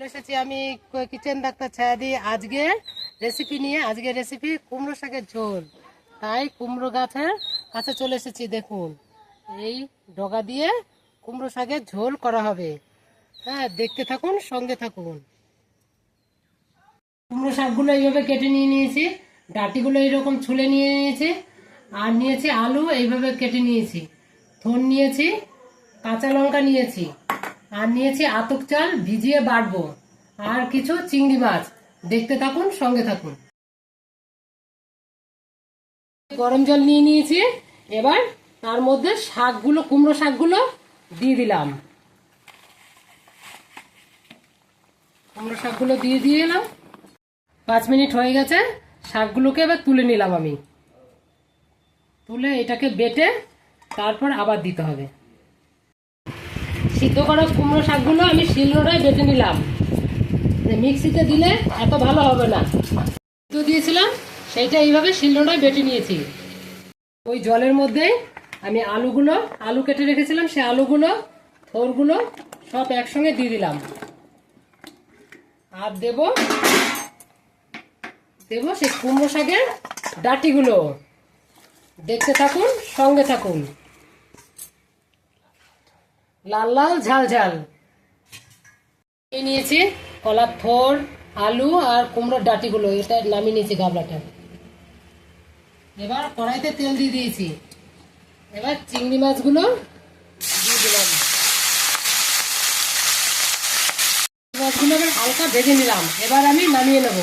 এসেছি আমি kitchen doctor ছায়াদি আজকে রেসিপি কুমড়ো শাকের ঝোল। তাই কুমড়ো গাছের কাছে চলে এসেছি। দেখুন, এই ডগা দিয়ে কুমড়ো শাকের ঝোল করা হবে। হ্যাঁ, দেখতে থাকুন, সঙ্গে থাকুন। কুমড়ো শাকগুলো এইভাবে কেটে নিয়ে নিয়েছি, ডাঁটিগুলো এইরকম ছুলে নিয়ে নিয়েছি, আর নিয়েছি আলু এইভাবে কেটে নিয়েছি, থোড় নিয়েছি, কাঁচা লঙ্কা নিয়েছি, আর নিয়েছি আতপ চাল ভিজিয়ে বাটবো, আর কিছু চিংড়ি মাছ। দেখতে থাকুন, সঙ্গে থাকুন। গরম জল নিয়ে নিয়েছি, এবার তার মধ্যে শাকগুলো, কুমড়ো শাকগুলো দিয়ে দিলাম। কুমড়ো শাকগুলো দিয়ে এলাম। 5 মিনিট হয়ে গেছে, শাকগুলোকে এবার তুলে নিলাম আমি। তুলে এটাকে বেটে তারপর আবার দিতে হবে। সিদ্ধ করা কুমড়ো শাকগুলো আমি শিলনোড়ায় বেটে নিলাম। মিক্সিতে দিলে এত ভালো হবে না। তো দিয়েছিলাম সেইটা এইভাবে শিলনোড়ায় বেটে নিয়েছি। ওই জলের মধ্যেই আমি আলু কেটে রেখেছিলাম, সেই আলুগুলো, থোড়গুলো সব একসঙ্গে দিয়ে দিলাম। আর দেব সেই কুমড়ো শাকের ডাঁটিগুলো। দেখতে থাকুন, সঙ্গে থাকুন। লাল লাল ঝাল ঝাল নিয়েছি কলার থোড়, আলু আর কুমড়োর ডাঁটিগুলো, এটা নামিয়ে নিয়েছি গাবলাটা। এবার কড়াইতে তেল দিয়ে দিয়েছি। এবার চিংড়ি মাছগুলো দিয়ে দিলাম। মাছগুলো এবার হালকা ভেজে নিলাম। এবার আমি নামিয়ে নেব।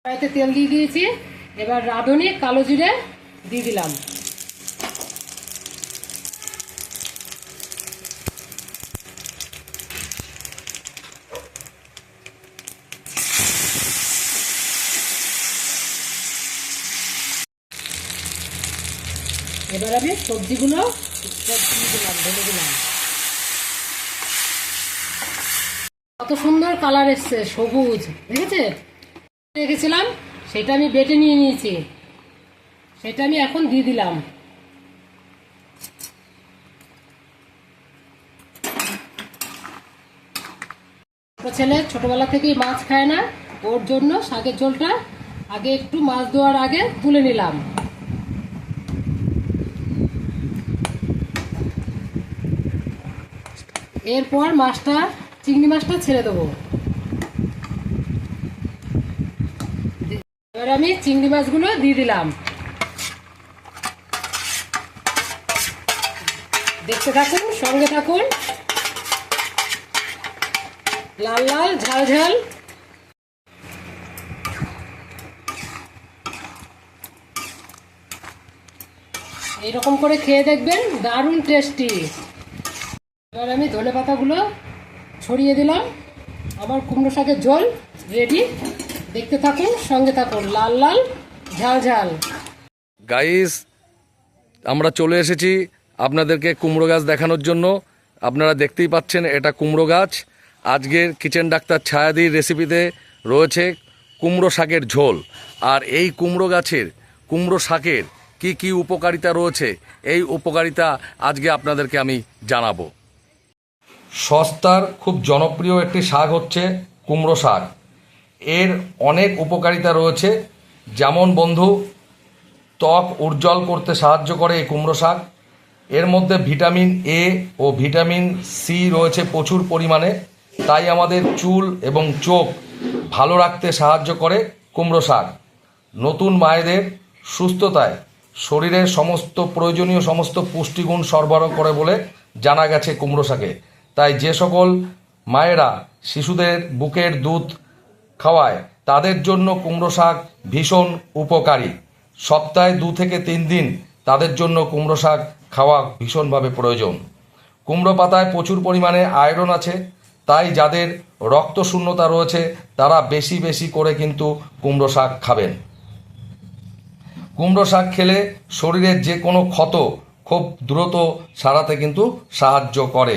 কড়াইতে তেল দিয়ে দিয়েছি। এবার রাঁধুনি কালো জিরে দিয়ে দিলাম। এবার আমি সবজিগুলো দিয়ে দিলাম, ঢেলে দিলাম। কত সুন্দর কালার এসছে, সবুজ, দেখেছে? রেখেছিলাম সেটা আমি বেটে নিয়ে নিয়েছি, সেটা আমি এখন দিয়ে দিলাম। ছেলে ছোটবেলা থেকেই মাছ খায় না, ওর জন্য শাকের ঝোলটা আগে একটু মাছ দেওয়ার আগে তুলে নিলাম। এরপর চিংড়ি মাছটা ছেড়ে দেবো। এবার আমি চিংড়ি মাছগুলো দিয়ে দিলাম। দেখতে থাকুন, সঙ্গে থাকুন। লাল লাল ঝাল ঝাল এইরকম করে খেয়ে দেখবেন, দারুণ টেস্টি। এবার আমি ধনেপাতাগুলো ছড়িয়ে দিলাম। আমার কুমড়ো শাকের ঝোল রেডি। দেখতে থাকুন, সঙ্গে থাকুন। লাল লাল ঝাল ঝাল। গাইস, আমরা চলে এসেছি আপনাদেরকে কুমড়ো গাছ দেখানোর জন্য। আপনারা দেখতেই পাচ্ছেন, এটা কুমড়ো গাছ। আজকের কিচেন ডাক্তার ছায়াদির রেসিপিতে রয়েছে কুমড়ো শাকের ঝোল। আর এই কুমড়ো গাছের, কুমড়ো শাকের কি কি উপকারিতা রয়েছে, এই উপকারিতা আজকে আপনাদেরকে আমি জানাবো। সস্তার খুব জনপ্রিয় একটি শাক হচ্ছে কুমড়ো শাক। এর অনেক উপকারিতা রয়েছে। যেমন বন্ধু, ত্বক উজ্জ্বল করতে সাহায্য করে এই কুমড়ো শাক। এর মধ্যে ভিটামিন এ ও ভিটামিন সি রয়েছে প্রচুর পরিমাণে। তাই আমাদের চুল এবং চোখ ভালো রাখতে সাহায্য করে কুমড়ো শাক। নতুন মায়েদের সুস্থতায় শরীরের সমস্ত প্রয়োজনীয় সমস্ত পুষ্টিগুণ সরবরাহ করে বলে জানা গেছে কুমড়ো শাকে। তাই যে সকল মায়েরা শিশুদের বুকের দুধ খাওয়ায়, তাদের জন্য কুমড়ো শাক ভীষণ উপকারী। সপ্তাহে 2 থেকে 3 দিন তাদের জন্য কুমড়ো শাক খাওয়া ভীষণভাবে প্রয়োজন। কুমড়ো পাতায় প্রচুর পরিমাণে আয়রন আছে। তাই যাদের রক্ত শূন্যতা রয়েছে তারা বেশি বেশি করে কিন্তু কুমড়ো শাক খাবেন। কুমড়ো শাক খেলে শরীরের যে কোনো ক্ষত খুব দ্রুত সারাতে কিন্তু সাহায্য করে।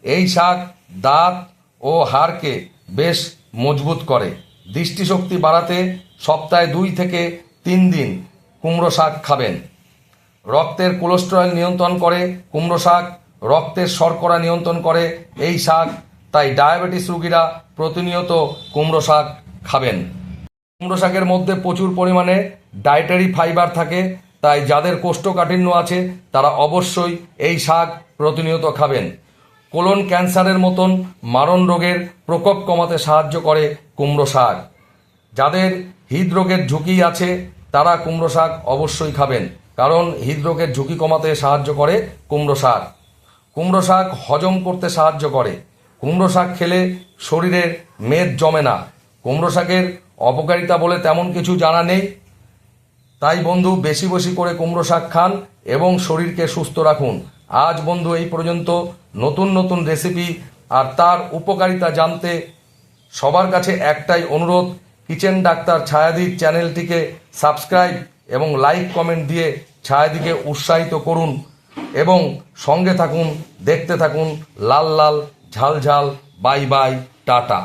এই শাক দাঁত ও হাড়কে বেশ মজবুত করে। দৃষ্টিশক্তি বাড়াতে সপ্তাহে 2 থেকে 3 দিন কুমড়ো শাক খাবেন। রক্তের কোলেস্টেরল নিয়ন্ত্রণ করে কুমড়ো শাক, রক্তের শর্করা নিয়ন্ত্রণ করে এই শাক। তাই ডায়াবেটিস রোগীরা প্রতিনিয়ত কুমড়ো শাক খাবেন। কুমড়ো শাকের মধ্যে প্রচুর পরিমাণে ডায়েটারি ফাইবার থাকে, তাই যাদের কোষ্ঠকাঠিন্য আছে তারা অবশ্যই এই শাক প্রতিনিয়ত খাবেন। কোলন ক্যান্সারের মতন মারণ রোগের প্রকোপ কমাতে সাহায্য করে কুমড়ো শাক। যাদের হৃদরোগের ঝুঁকি আছে তারা কুমড়ো শাক অবশ্যই খাবেন, কারণ হৃদরোগের ঝুঁকি কমাতে সাহায্য করে কুমড়ো শাক। কুমড়ো শাক হজম করতে সাহায্য করে। কুমড়ো শাক খেলে শরীরের মেদ জমে না। কুমড়ো শাকের অপকারিতা বলে তেমন কিছু জানা নেই, তাই বন্ধু বেশি বেশি করে কুমড়ো শাক খান এবং শরীরকে সুস্থ রাখুন। আজ বন্ধু এই পর্যন্ত। নতুন নতুন রেসিপি আর তার উপকারিতা জানতে সবার কাছে একটাই অনুরোধ, কিচেন ডাক্তার ছায়াদির চ্যানেলটিকে সাবস্ক্রাইব এবং লাইক কমেন্ট দিয়ে ছায়াদিকে উৎসাহিত করুন এবং সঙ্গে থাকুন, দেখতে থাকুন লাল লাল ঝাল ঝাল। Bye bye, tata.